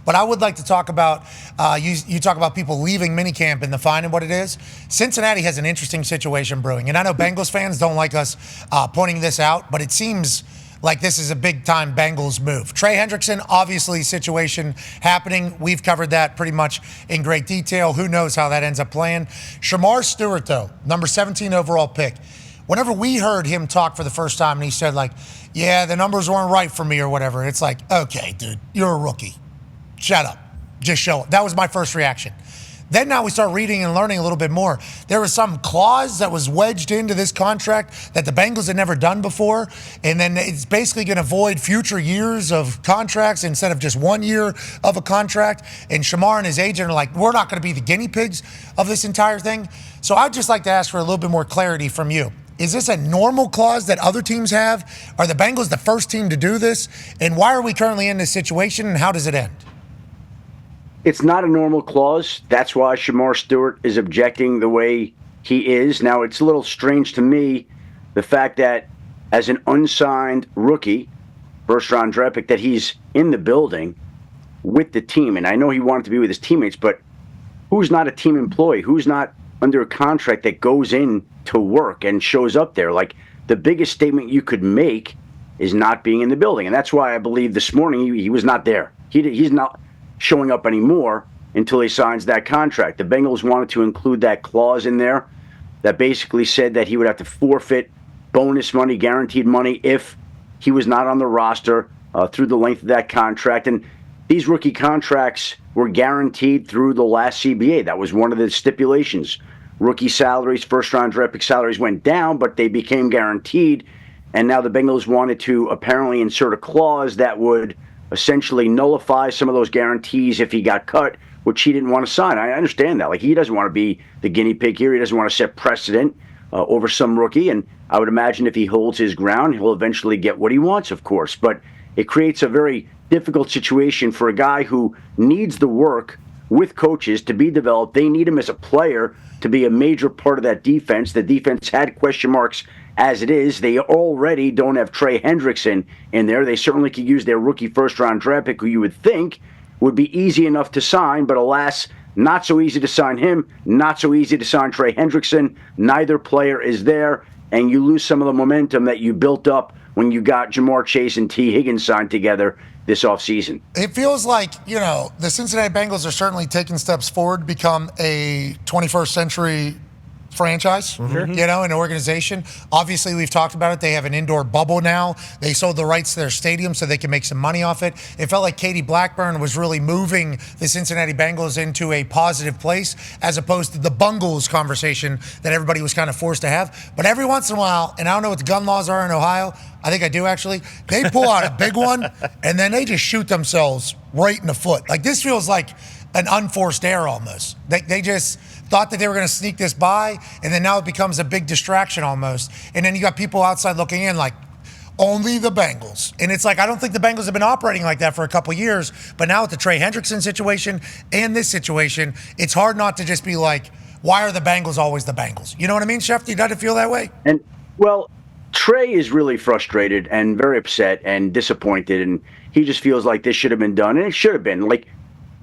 But I would like to talk about, you talk about people leaving minicamp and the fine and what it is. Cincinnati has an interesting situation brewing. And I know Bengals fans don't like us pointing this out, but it seems like this is a big-time Bengals move. Trey Hendrickson, obviously, situation happening. We've covered that pretty much in great detail. Who knows how that ends up playing. Shemar Stewart, though, number 17 overall pick. Whenever we heard him talk for the first time and he said, like, yeah, the numbers weren't right for me or whatever, it's like, okay, dude, you're a rookie. Shut up. Just show it. That was my first reaction. Then now we start reading and learning a little bit more. There was some clause that was wedged into this contract that the Bengals had never done before, and then it's basically going to void future years of contracts instead of just 1 year of a contract. And Shemar and his agent are like, we're not going to be the guinea pigs of this entire thing. So I'd just like to ask for a little bit more clarity from you. Is this a normal clause that other teams have? Are the Bengals the first team to do this? And why are we currently in this situation, and how does it end? It's not a normal clause. That's why Shemar Stewart is objecting the way he is. Now, it's a little strange to me, the fact that as an unsigned rookie, first-round draft pick, that he's in the building with the team. And I know he wanted to be with his teammates, but who's not a team employee? Who's not under a contract that goes in to work and shows up there? Like, the biggest statement you could make is not being in the building. And that's why I believe this morning he was not there. He's not showing up anymore until he signs that contract. The Bengals wanted to include that clause in there that basically said that he would have to forfeit bonus money, guaranteed money, if he was not on the roster through the length of that contract. And these rookie contracts were guaranteed through the last CBA. That was one of the stipulations. Rookie salaries, first-round draft pick salaries went down, but they became guaranteed. And now the Bengals wanted to apparently insert a clause that would essentially nullify some of those guarantees if he got cut, which he didn't want to sign. I understand that. Like, he doesn't want to be the guinea pig here. He doesn't want to set precedent over some rookie. And I would imagine if he holds his ground, he'll eventually get what he wants, of course. But it creates a very difficult situation for a guy who needs the work with coaches to be developed. They need him as a player to be a major part of that defense. The defense had question marks as it is. They already don't have Trey Hendrickson in there. They certainly could use their rookie first-round draft pick, who you would think would be easy enough to sign, but alas, not so easy to sign him, not so easy to sign Trey Hendrickson. Neither player is there, and you lose some of the momentum that you built up when you got Jamar Chase and T. Higgins signed together this offseason. It feels like, the Cincinnati Bengals are certainly taking steps forward to become a 21st century franchise, an organization. Obviously, we've talked about it. They have an indoor bubble now. They sold the rights to their stadium so they can make some money off it. It felt like Katie Blackburn was really moving the Cincinnati Bengals into a positive place, as opposed to the Bungles conversation that everybody was kind of forced to have. But every once in a while, and I don't know what the gun laws are in Ohio, I think I do actually, they pull out a big one and then they just shoot themselves right in the foot. Like, this feels like an unforced error almost. They just thought that they were going to sneak this by, and then now it becomes a big distraction almost. And then you got people outside looking in like, only the Bengals. And it's like, I don't think the Bengals have been operating like that for a couple years, but now with the Trey Hendrickson situation and this situation, it's hard not to just be like, why are the Bengals always the Bengals? You know what I mean, Schefter? You got to feel that way? And, well, Trey is really frustrated and very upset and disappointed, and he just feels like this should have been done, and it should have been. Like,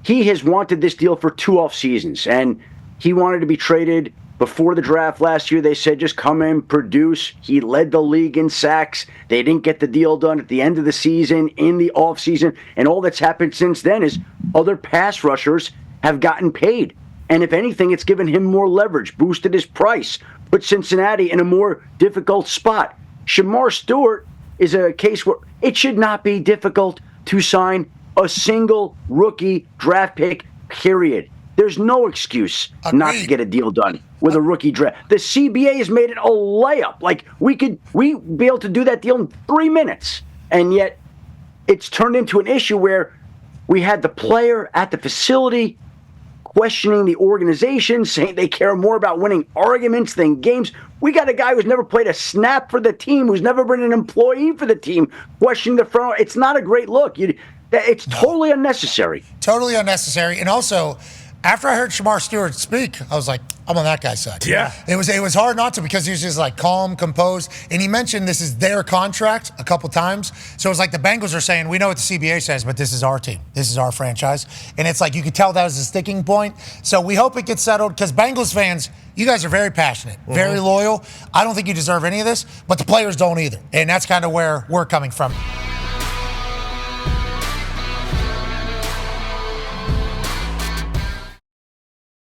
he has wanted this deal for 2 off seasons, and he wanted to be traded before the draft last year. They said, just come in, produce. He led the league in sacks. They didn't get the deal done at the end of the season, in the offseason. And all that's happened since then is other pass rushers have gotten paid. And if anything, it's given him more leverage, boosted his price, put Cincinnati in a more difficult spot. Shemar Stewart is a case where it should not be difficult to sign a single rookie draft pick, period. There's no excuse not to get a deal done with a rookie draft. The CBA has made it a layup. Like, we'd be able to do that deal in 3 minutes. And yet it's turned into an issue where we had the player at the facility questioning the organization, saying they care more about winning arguments than games. We got a guy who's never played a snap for the team, who's never been an employee for the team, questioning the front. It's not a great look. It's totally unnecessary. Totally unnecessary. And also, After I heard Shemar Stewart speak, I was like, I'm on that guy's side. Yeah. It was hard not to because he was just like calm, composed. And he mentioned this is their contract a couple times. So it was like the Bengals are saying, we know what the CBA says, but this is our team. This is our franchise. And it's like you could tell that was a sticking point. So we hope it gets settled because Bengals fans, you guys are very passionate, very loyal. I don't think you deserve any of this, but the players don't either. And that's kind of where we're coming from.